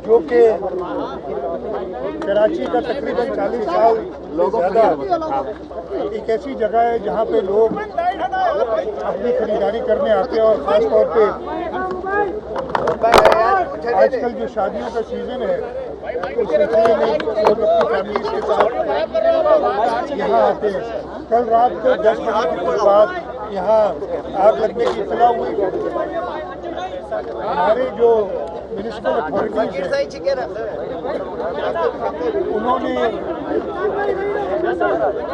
जो कि कराची का तकरीबन 40 साल ज़्यादा एक ऐसी जगह है जहाँ पे लोग अपनी खरीदारी करने आते हैं, और ख़ास तौर पे आजकल जो शादियों का सीज़न है उस सिलसिले में लोग अपनी फैमिली के साथ यहाँ आते हैं। कल रात को 10 बजे के बाद यहाँ आग लगने की इत्तला हुई। हमारे जो म्यूनिसिपल अथॉरिटीज हैं उन्होंने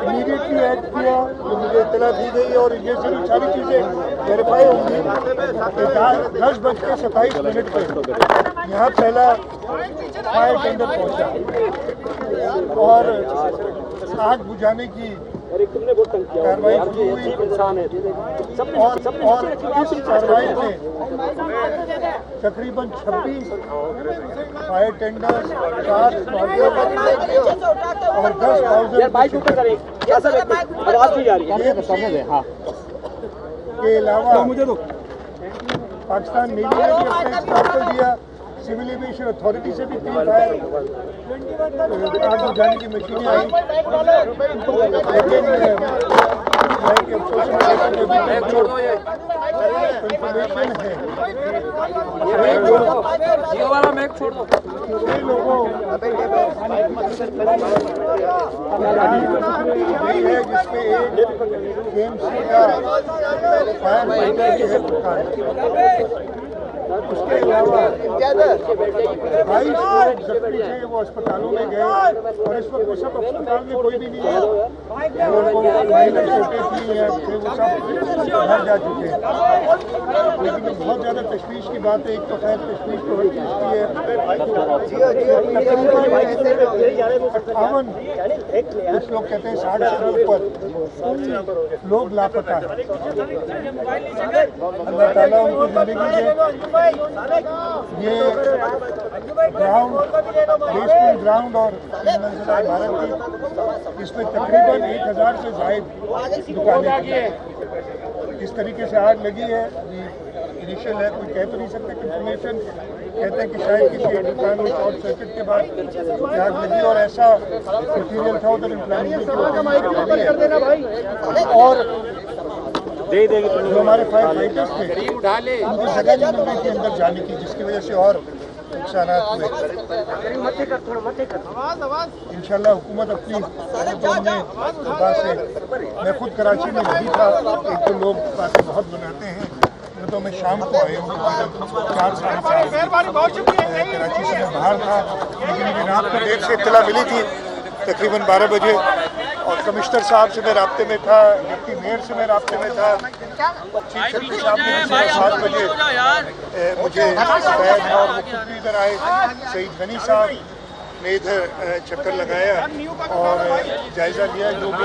इमीडिएटली एक्ट किया, जो मुझे इत्तला दी गई, और ये सारी चीज़ें वेरीफाई होंगी कि 10:27 पे यहाँ पहला फायर टेंडर पहुँचा और आग बुझाने की कार्रवाई शुरू हुई। और इस कार्रवाई से तकरीबन 26 फायर टेंडर्स, 4 और 10,000 के अलावा पाकिस्तान नेवी ने भी अपने स्टाफ को दिया। सिविल एविएशन अथॉरिटी से भी 3 फायर आग बुझाने की मशीनें आई, लेकिन कंफर्मेशन है लोगों है जिसपे एक KMC का फायर फाइटर की हेल्प। उसके अलावा 22 लोग जख्मी थे, वो अस्पतालों में गए, और इस वक्त वो सब अस्पताल में कोई भी नहीं है। जो उनको माइनर चोटें थी या थे वो सब घर जा चुके हैं। लेकिन बहुत ज़्यादा तशवीश की बात है, एक तो खैर तशवीश तो हर चीज़ की है। 58 कुछ लोग कहते हैं 60 से ऊपर लोग लापता है। अल्लाह ताला उनकी ज़िंदगी में ये ग्राउंड, बेसमेंट ग्राउंड और 3 मंजिला इमारत थी, इसमें तकरीबन 1000 से ज़ायद दुकानें थी। इस तरीके से आग लगी है, इनिशियल है, कोई कह तो नहीं सकते। कंफर्मेशन कहते हैं कि शायद किसी एक दुकान में शॉर्ट सर्किट के बाद आग लगी, और ऐसा मटीरियल था उधर इम्प्लाइमेंट और जो हमारे फायर फाइटर्स थे उनको जगह नहीं मिल रही थी अंदर जाने की, जिसकी वजह से और नुकसान हुए। इंशाल्लाह हुकूमत अपनी से, मैं खुद कराची में नहीं था, एक तो लोग बातें बहुत बनाते हैं, तो मैं शाम को आया हूँ 4 साल कराची से मैं बाहर था, लेकिन मुझे रात को देर से इत्तला मिली थी तकरीबन 12 बजे, और कमिश्नर साहब से मैं राब्ते में था, डिप्टी मेयर से मैं राब्ते में था, चीफ सेक्रेटरी साहब ने 7 बजे मुझे बताया, और वो खुद भी इधर आए। सईद गनी साहब ने इधर चक्कर लगाया और जायज़ा लिया जो भी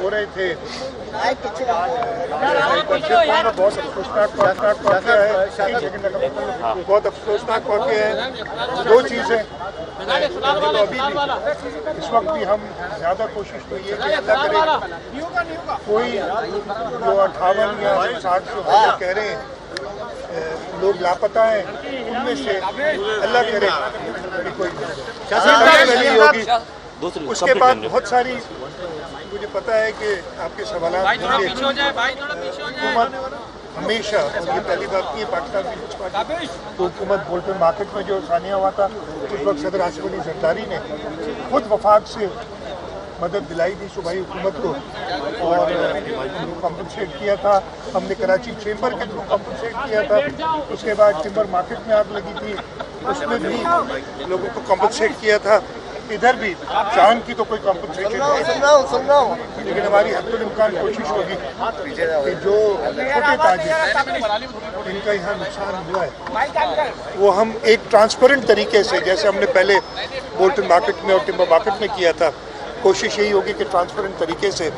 हो रहे थे। बहुत अफसोसनाक वाक़या है, बहुत अफसोसनाक वाक़या है। 2 चीज़ें अभी भी इस वक्त भी हम ज़्यादा कोशिश तो ये कि अल्लाह करे कोई जो 58 या 60 से कह रहे हैं लोग लापता हैं, उनमें से अल्लाह करे कि कोई नहीं होगी। उसके बाद बहुत सारी मुझे पता है कि आपके सवाल हुकूमत हमेशा, और ये पहली बात नहीं है, पाकिस्तान पीपल्स पार्टी तो हुकूमत बोल्टन मार्केट में जो सानिया हुआ था उस वक्त सदर आसिफ अली जरदारी ने खुद वफाक से मदद दिलाई थी सूबाई हुकूमत को, और कम्पनसेट किया था। हमने कराची चेंबर के थ्रू कम्पनसेट किया था। उसके बाद टिम्बर मार्केट में आग लगी थी, उसमें भी लोगों को कम्पनसेट किया था। इधर भी चांद की तो कोई कम्पनसेशन नहीं, लेकिन हमारी हद्दुल-इम्कान कोशिश होगी कि जो छोटे ताजिर इनका यहाँ नुकसान हुआ है वो हम एक ट्रांसपेरेंट तरीके से, जैसे हमने पहले बोल्टन मार्केट में और टिम्बर मार्केट में किया था, कोशिश यही होगी कि ट्रांसपेरेंट तरीके से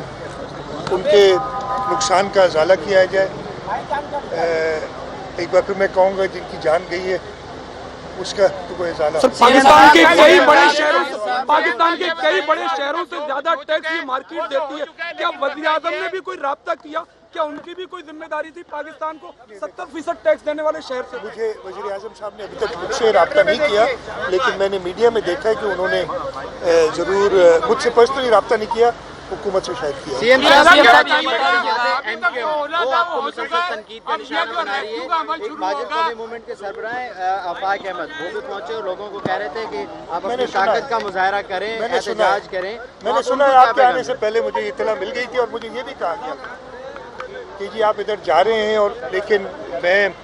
उनके नुकसान का इजाला किया जाए। एक बार फिर मैं कहूँगा जिनकी जान गई है उसका तो कोई इजाला। पाकिस्तान के कई बड़े शहरों से ज्यादा टैक्स ये मार्केट देती है, क्या वज़ीर आज़म ने भी कोई राब्ता किया क्या उनकी भी कोई जिम्मेदारी थी पाकिस्तान को 70% टैक्स देने वाले शहर से? मुझे वज़ीर आज़म साहब ने अभी तक मुझसे रब्ता नहीं किया, लेकिन मैंने मीडिया में देखा है कि उन्होंने ज़रूर मुझसे पर्सनली रब्ता नहीं किया, हुकूमत से शायद किया। सीएम साहब आपको मुसलसल तनकीद का निशाना बना रही है। एक भाजपा मूवमेंट के सरबराह आफाक अहमद वो भी पहुंचे और लोगों को कह रहे थे कि आप अपनी ताकत का मुजाहरा करें, एहतजाज करें। मैंने सुना है आपके आने से पहले मुझे इत्तला मिल गई थी और मुझे ये भी कहा गया कि जी आप इधर जा रहे हैं, और लेकिन मैं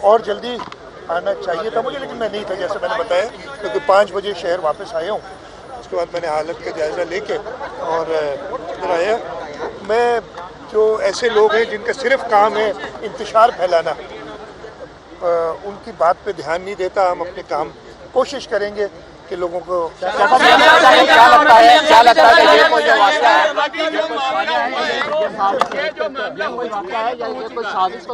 और जल्दी आना चाहिए था मुझे, लेकिन मैं नहीं था जैसे मैंने बताया, क्योंकि 5 बजे शहर वापस आया हूँ। उसके बाद मैंने हालत का जायज़ा लेके और इधर आया। मैं जो ऐसे लोग हैं जिनका सिर्फ काम है इंतशार फैलाना, उनकी बात पे ध्यान नहीं देता। हम अपने काम कोशिश करेंगे कि लोगों को क्या लगता है ये कोई जो वाक़या है,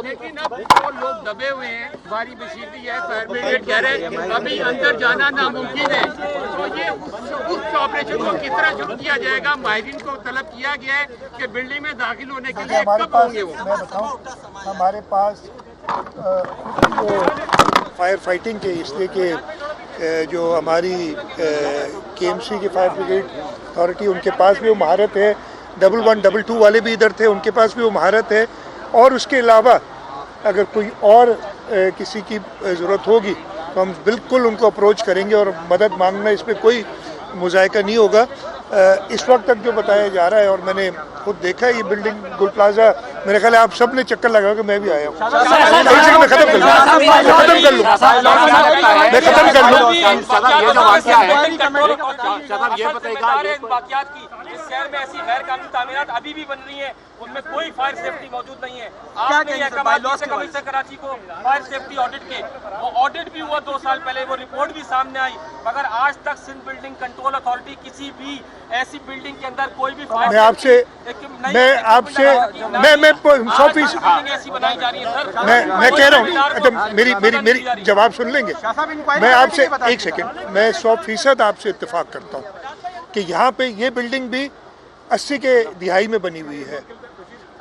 लेकिन अब वो लोग दबे हुए हैं, बारी बशीती है, फायर ब्रिगेड कह रहे हैं अभी अंदर जाना नामुमकिन है। तो ये उस ऑपरेशन को किस तरह शुरू किया जाएगा? माहिरीन को तलब किया गया है कि बिल्डिंग में दाखिल होने के लिए कब होंगे वो? मैं बताऊं, हमारे पास फायर फाइटिंग के इसलिए कि जो हमारी KMC की फायर ब्रिगेड अथॉरिटी, उनके पास भी वो महारत है। 11, 22 वाले भी इधर थे, उनके पास भी वो महारत है। और उसके अलावा अगर कोई और किसी की ज़रूरत होगी तो हम बिल्कुल उनको अप्रोच करेंगे और मदद मांगना, इसमें कोई मुज़ायका नहीं होगा। इस वक्त तक जो बताया जा रहा है, और मैंने खुद देखा है ये बिल्डिंग गुल प्लाजा, मेरे ख्याल है आप सब ने चक्कर लगा के मैं भी आया हूँ। मैं खत्म कर लूँ। इस शहर में ऐसी गैर कानूनी तामीरात अभी भी बन रही है, उनमें कोई फायर सेफ्टी मौजूद नहीं है। आपने कमिश्नर कराची को फायर सेफ्टी ऑडिट के, वो ऑडिट भी हुआ 2 साल पहले, वो रिपोर्ट भी सामने आई, मगर आज तक सिंध बिल्डिंग कंट्रोल अथॉरिटी किसी भी ऐसी बिल्डिंग के अंदर कोई भी फायर मैं 100% मैं कह रहा हूँ, अच्छा मेरी जवाब सुन लेंगे। मैं आपसे एक सेकंड, मैं 100% आपसे इत्तेफाक करता हूँ कि यहाँ पे ये बिल्डिंग भी 80 के दिहाई में बनी हुई है।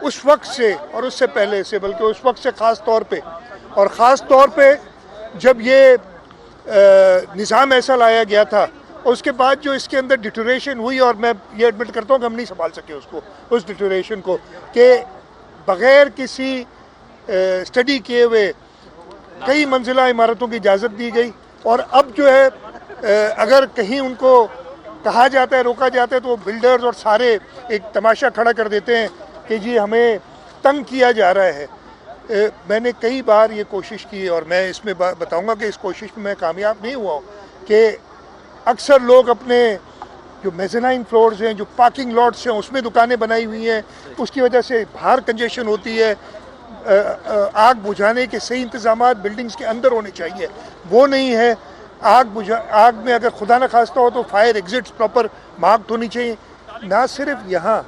उस वक्त से और उससे पहले से, बल्कि उस वक्त से ख़ास तौर पे जब ये निज़ाम ऐसा लाया गया था, उसके बाद जो इसके अंदर डिटोरेशन हुई, और मैं ये एडमिट करता हूँ कि हम नहीं संभाल सके उसको, उस डिटोरेशन को, कि बग़ैर किसी स्टडी किए हुए कई मंजिला इमारतों की इजाज़त दी गई। और अब जो है अगर कहीं उनको कहा जाता है, रोका जाता है, तो बिल्डर्स और सारे एक तमाशा खड़ा कर देते हैं कि जी हमें तंग किया जा रहा है। मैंने कई बार ये कोशिश की, और मैं इसमें बताऊंगा कि इस कोशिश में मैं कामयाब नहीं हुआ हूँ, कि अक्सर लोग अपने जो मेज़नाइन फ्लोर्स हैं, जो पार्किंग लॉट्स हैं, उसमें दुकानें बनाई हुई हैं, उसकी वजह से बाहर कंजेशन होती है। आग बुझाने के सही इंतजामात बिल्डिंग्स के अंदर होने चाहिए, वो नहीं है। आग में अगर खुदा न खास्ता हो तो फायर एग्जिट्स प्रॉपर मार्क्ड होनी चाहिए, ना सिर्फ यहाँ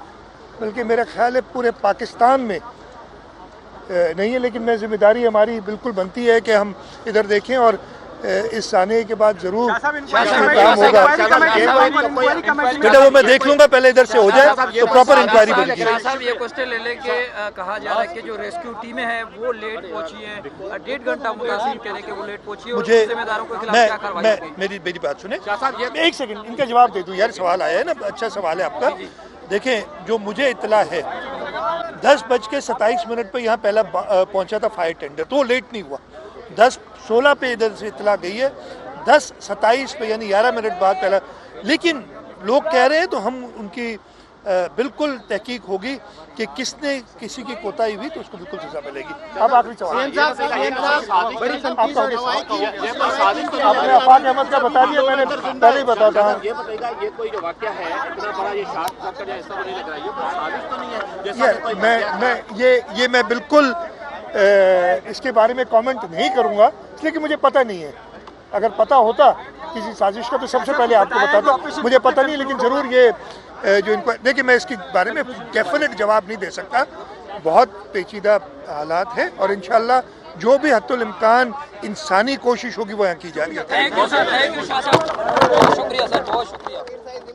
बल्कि मेरा ख्याल है पूरे पाकिस्तान में नहीं है। लेकिन मैं जिम्मेदारी हमारी बिल्कुल बनती है कि हम इधर देखें, और इस आने के बाद जरूर काम होगा। बेटा वो मैं देख लूंगा, पहले इधर से हो जाए तो प्रॉपर इंक्वायरी बनेगी। साहब ये क्वेश्चन ले लेके कहा जा रहा है कि जो रेस्क्यू टीमें हैं वो लेट पहुंची हैं, 1.5 घंटा मुतासिर कह रहे हैं कि वो लेट पहुंची है। मुझे जिम्मेदारों के खिलाफ क्या कार्रवाई? मेरी बात सुने, एक सेकंड इनका जवाब दे दूं यार। सवाल आया है ना, अच्छा सवाल है आपका। देखें, जो मुझे इत्तला है 10:27 पे यहाँ पहला पहुंचा था फायर टेंडर, तो वो लेट नहीं हुआ। 10:16 पे इधर से इत्तला गई है, 10:27 पे यानी 11 मिनट बाद पहला। लेकिन लोग कह रहे हैं तो हम उनकी बिल्कुल तहकीक होगी कि किसने किसी की कोताही हुई तो उसको बिल्कुल सजा मिलेगी। अब आखिरी सवाल आपने आफाक अहमद का बता दिया, मैंने पहले ही बता था। ये बताइएगा, ये कोई जो वाकया है इतना बड़ा, ये शार्प कर जाए ऐसा नहीं लग रहा है, ये कोई साजिश तो नहीं है जैसा मैं मैं बिल्कुल इसके बारे में कमेंट नहीं करूंगा, इसलिए कि मुझे पता नहीं है। अगर पता होता किसी साजिश का तो सबसे पहले आपको बताता। मुझे पता नहीं, लेकिन ज़रूर ये जो इनको देखिए, मैं इसके बारे में डेफिनेट जवाब नहीं दे सकता। बहुत पेचीदा हालात हैं, और इंशाल्लाह जो भी हद्दुल इम्कान इंसानी कोशिश होगी वो यहाँ की जा रही है। Thank you sir, thank you Shah साहब, बहुत शुक्रिया सर, बहुत शुक्रिया।